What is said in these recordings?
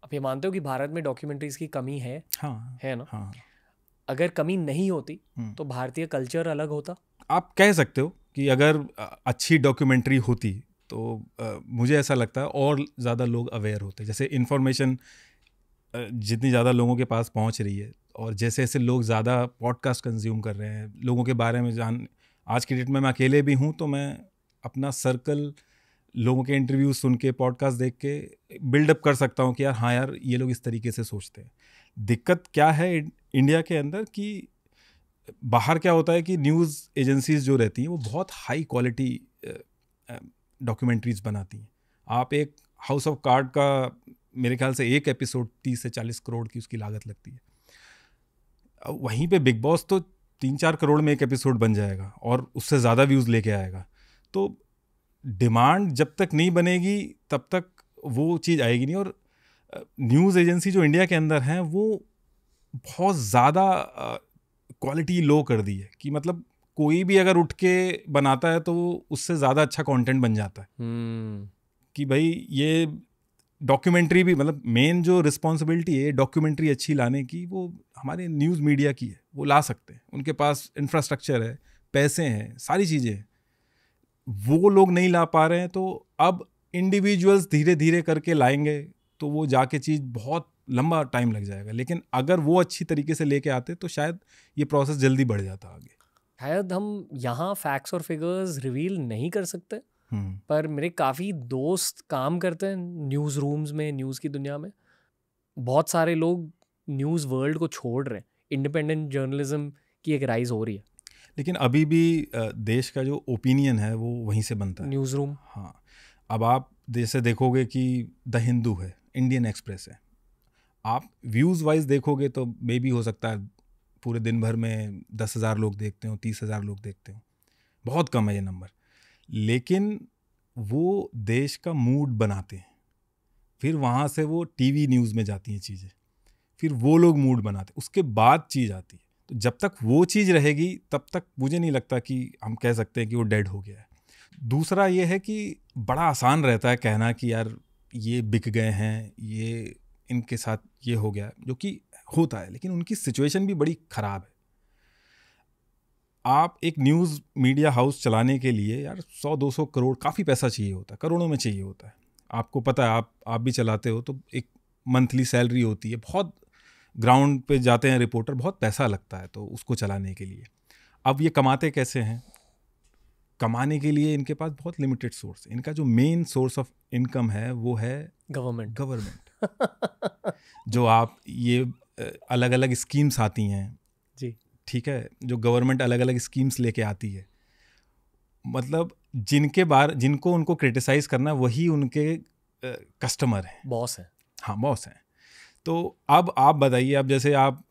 आप ये मानते हो कि भारत में डॉक्यूमेंट्रीज की कमी है? हाँ है ना? हाँ। अगर कमी नहीं होती तो भारतीय कल्चर अलग होता? आप कह सकते हो कि अगर अच्छी डॉक्यूमेंट्री होती तो मुझे ऐसा लगता है और ज़्यादा लोग अवेयर होते। जैसे इन्फॉर्मेशन जितनी ज़्यादा लोगों के पास पहुंच रही है और जैसे जैसे लोग ज़्यादा पॉडकास्ट कंज्यूम कर रहे हैं, लोगों के बारे में आज की डेट में मैं अकेले भी हूं तो मैं अपना सर्कल लोगों के इंटरव्यू सुन के, पॉडकास्ट देख के बिल्डअप कर सकता हूं कि यार हाँ यार ये लोग इस तरीके से सोचते हैं। दिक्कत क्या है इंडिया के अंदर कि बाहर क्या होता है कि न्यूज़ एजेंसीज जो रहती हैं वो बहुत हाई क्वालिटी डॉक्यूमेंट्रीज बनाती हैं। आप एक हाउस ऑफ कार्ड का मेरे ख्याल से एक एपिसोड 30 से 40 करोड़ की उसकी लागत लगती है। वहीं पे बिग बॉस तो 3-4 करोड़ में एक एपिसोड बन जाएगा और उससे ज़्यादा व्यूज़ लेके आएगा। तो डिमांड जब तक नहीं बनेगी तब तक वो चीज़ आएगी नहीं। और न्यूज़ एजेंसी जो इंडिया के अंदर हैं वो बहुत ज़्यादा क्वालिटी लो कर दी है कि मतलब कोई भी अगर उठ के बनाता है तो उससे ज़्यादा अच्छा कंटेंट बन जाता है। कि भाई ये डॉक्यूमेंट्री भी, मतलब मेन जो रिस्पॉन्सिबिलिटी है डॉक्यूमेंट्री अच्छी लाने की वो हमारे न्यूज़ मीडिया की है। वो ला सकते हैं, उनके पास इंफ्रास्ट्रक्चर है, पैसे हैं, सारी चीज़ें हैं। वो लोग नहीं ला पा रहे हैं तो अब इंडिविजुअल्स धीरे धीरे करके लाएंगे तो वो जाके चीज़ बहुत लंबा टाइम लग जाएगा। लेकिन अगर वो अच्छी तरीके से लेके आते तो शायद ये प्रोसेस जल्दी बढ़ जाता आगे। शायद हम यहाँ फैक्ट्स और फिगर्स रिवील नहीं कर सकते, पर मेरे काफ़ी दोस्त काम करते हैं न्यूज़ रूम्स में, न्यूज़ की दुनिया में। बहुत सारे लोग न्यूज़ वर्ल्ड को छोड़ रहे हैं, इंडिपेंडेंट जर्नलिज्म की एक राइज हो रही है। लेकिन अभी भी देश का जो ओपिनियन है वो वहीं से बनता है, न्यूज़ रूम। हाँ। अब आप जैसे देखोगे कि द हिंदू है, इंडियन एक्सप्रेस है, आप व्यूज़ वाइज देखोगे तो मे भी हो सकता है पूरे दिन भर में 10,000 लोग देखते हो, 30,000 लोग देखते हो, बहुत कम है ये नंबर। लेकिन वो देश का मूड बनाते हैं, फिर वहाँ से वो टीवी न्यूज़ में जाती हैं चीज़ें, फिर वो लोग मूड बनाते, उसके बाद चीज़ आती है। तो जब तक वो चीज़ रहेगी तब तक मुझे नहीं लगता कि हम कह सकते हैं कि वो डेड हो गया है। दूसरा ये है कि बड़ा आसान रहता है कहना कि यार ये बिक गए हैं, ये इनके साथ ये हो गया, जो कि होता है, लेकिन उनकी सिचुएशन भी बड़ी ख़राब है। आप एक न्यूज़ मीडिया हाउस चलाने के लिए यार 100-200 करोड़ काफ़ी पैसा चाहिए होता है, करोड़ों में चाहिए होता है। आपको पता है, आप भी चलाते हो तो एक मंथली सैलरी होती है, बहुत ग्राउंड पे जाते हैं रिपोर्टर, बहुत पैसा लगता है तो उसको चलाने के लिए। अब ये कमाते कैसे हैं? कमाने के लिए इनके पास बहुत लिमिटेड सोर्स है। इनका जो मेन सोर्स ऑफ इनकम है वो है गवर्नमेंट। जो आप ये अलग अलग स्कीम्स आती हैं जी, ठीक है, जो गवर्नमेंट अलग अलग स्कीम्स लेके आती है, मतलब जिनको उनको क्रिटिसाइज करना वही उनके कस्टमर हैं, बॉस है। हाँ बॉस हैं। तो अब आप बताइए, अब जैसे आप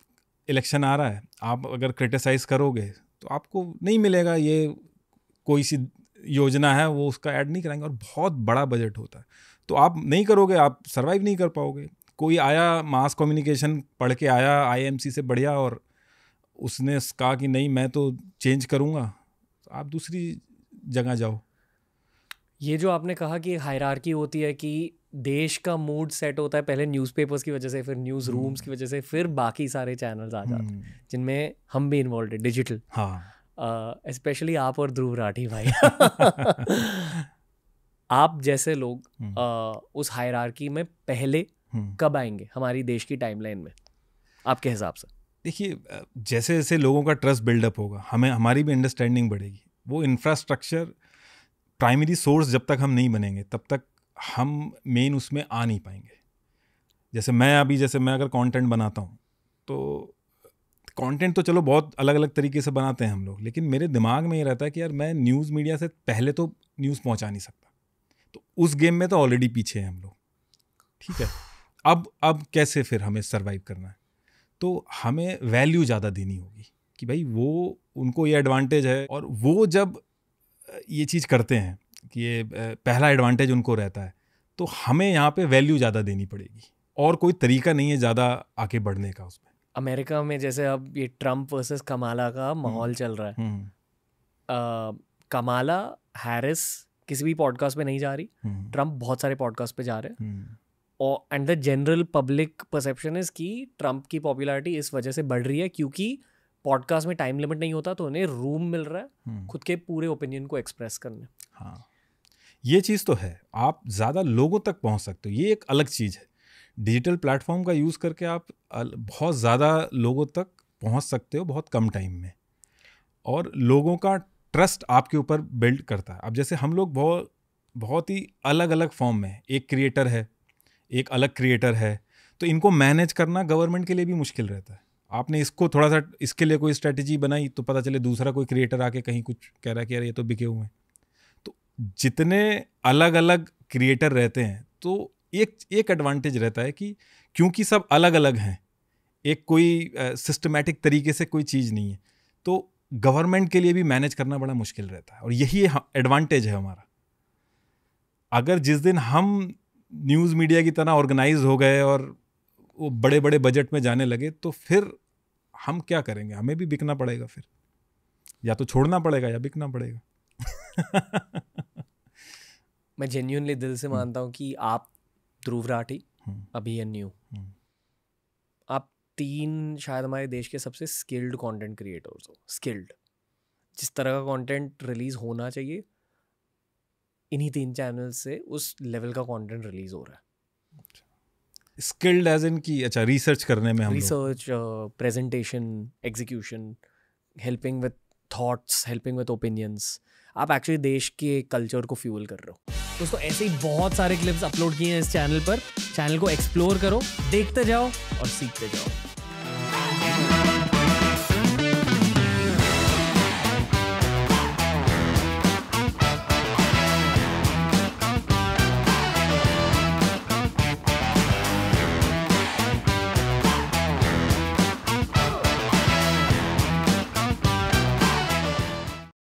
इलेक्शन आ रहा है, आप अगर क्रिटिसाइज करोगे तो आपको नहीं मिलेगा, ये कोई सी योजना है वो उसका ऐड नहीं कराएंगे और बहुत बड़ा बजट होता है, तो आप नहीं करोगे, आप सर्वाइव नहीं कर पाओगे। कोई आया मास कम्युनिकेशन पढ़ के आया आईएमसी से बढ़िया और उसने कहा कि नहीं मैं तो चेंज करूँगा, तो आप दूसरी जगह जाओ। ये जो आपने कहा कि हायरार्की होती है कि देश का मूड सेट होता है पहले न्यूज़पेपर्स की वजह से, फिर न्यूज़ रूम्स की वजह से, फिर बाकी सारे चैनल्स आ जाते हैं जिनमें हम भी इन्वॉल्व है, डिजिटल। हाँ, स्पेशली आप और ध्रुव राठी भाई। आप जैसे लोग उस हायरार्की में पहले कब आएंगे हमारी देश की टाइमलाइन में आपके हिसाब से? देखिए, जैसे जैसे लोगों का ट्रस्ट बिल्डअप होगा, हमारी भी अंडरस्टैंडिंग बढ़ेगी। वो इंफ्रास्ट्रक्चर प्राइमरी सोर्स जब तक हम नहीं बनेंगे तब तक हम मेन उसमें आ नहीं पाएंगे। जैसे मैं अगर कंटेंट बनाता हूँ तो कंटेंट तो चलो बहुत अलग अलग तरीके से बनाते हैं हम लोग, लेकिन मेरे दिमाग में ये रहता है कि यार मैं न्यूज़ मीडिया से पहले तो न्यूज़ पहुँचा नहीं सकता, तो उस गेम में तो ऑलरेडी पीछे हैं हम लोग, ठीक है। अब कैसे फिर हमें सर्वाइव करना है, तो हमें वैल्यू ज़्यादा देनी होगी कि भाई वो उनको ये एडवांटेज है, और वो जब ये चीज़ करते हैं कि ये पहला एडवांटेज उनको रहता है, तो हमें यहाँ पे वैल्यू ज़्यादा देनी पड़ेगी, और कोई तरीका नहीं है ज़्यादा आगे बढ़ने का उसमें। अमेरिका में जैसे अब ये ट्रम्प वर्सेस कमाला का माहौल चल रहा है, कमाला हैरिस किसी भी पॉडकास्ट पे नहीं जा रही, ट्रम्प बहुत सारे पॉडकास्ट पे जा रहे हैं। And the general public perception is कि ट्रम्प की पॉपुलैरिटी इस वजह से बढ़ रही है क्योंकि पॉडकास्ट में टाइम लिमिट नहीं होता, तो उन्हें रूम मिल रहा है खुद के पूरे ओपिनियन को एक्सप्रेस करने। हाँ, ये चीज़ तो है, आप ज़्यादा लोगों तक पहुंच सकते हो, ये एक अलग चीज़ है। डिजिटल प्लेटफॉर्म का यूज़ करके आप बहुत ज़्यादा लोगों तक पहुंच सकते हो बहुत कम टाइम में, और लोगों का ट्रस्ट आपके ऊपर बिल्ड करता है। अब जैसे हम लोग बहुत ही अलग अलग फॉर्म में, एक क्रिएटर है, एक अलग क्रिएटर है, तो इनको मैनेज करना गवर्नमेंट के लिए भी मुश्किल रहता है। आपने इसको थोड़ा सा इसके लिए कोई स्ट्रेटजी बनाई तो पता चले दूसरा कोई क्रिएटर आके कहीं कुछ कह रहा है कि यार ये तो बिके हुए हैं। तो जितने अलग अलग क्रिएटर रहते हैं तो एक एडवांटेज रहता है कि क्योंकि सब अलग अलग हैं, एक कोई सिस्टमैटिक तरीके से कोई चीज़ नहीं है, तो गवर्नमेंट के लिए भी मैनेज करना बड़ा मुश्किल रहता है, और यही एडवांटेज है हमारा। अगर जिस दिन हम न्यूज़ मीडिया की तरह ऑर्गेनाइज हो गए और वो बड़े बड़े बजट में जाने लगे, तो फिर हम क्या करेंगे? हमें भी बिकना पड़ेगा, फिर या तो छोड़ना पड़ेगा या बिकना पड़ेगा। मैं जेन्युइनली दिल से मानता हूँ कि आप, ध्रुव राठी, अभिमन्यु, आप 3 शायद हमारे देश के सबसे स्किल्ड कंटेंट क्रिएटर्स हो। स्किल्ड, जिस तरह का कंटेंट रिलीज होना चाहिए, इन्हीं 3 चैनल से उस लेवल का कंटेंट रिलीज हो रहा है। स्किल्ड एज इन की, अच्छा, रिसर्च करने में, हम research, presentation, execution, helping with thoughts, helping with opinions. आप एक्चुअली देश के कल्चर को फ्यूल कर रहे हो। दोस्तों, ऐसे ही बहुत सारे क्लिप्स अपलोड किए हैं इस चैनल पर। चैनल को एक्सप्लोर करो, देखते जाओ और सीखते जाओ।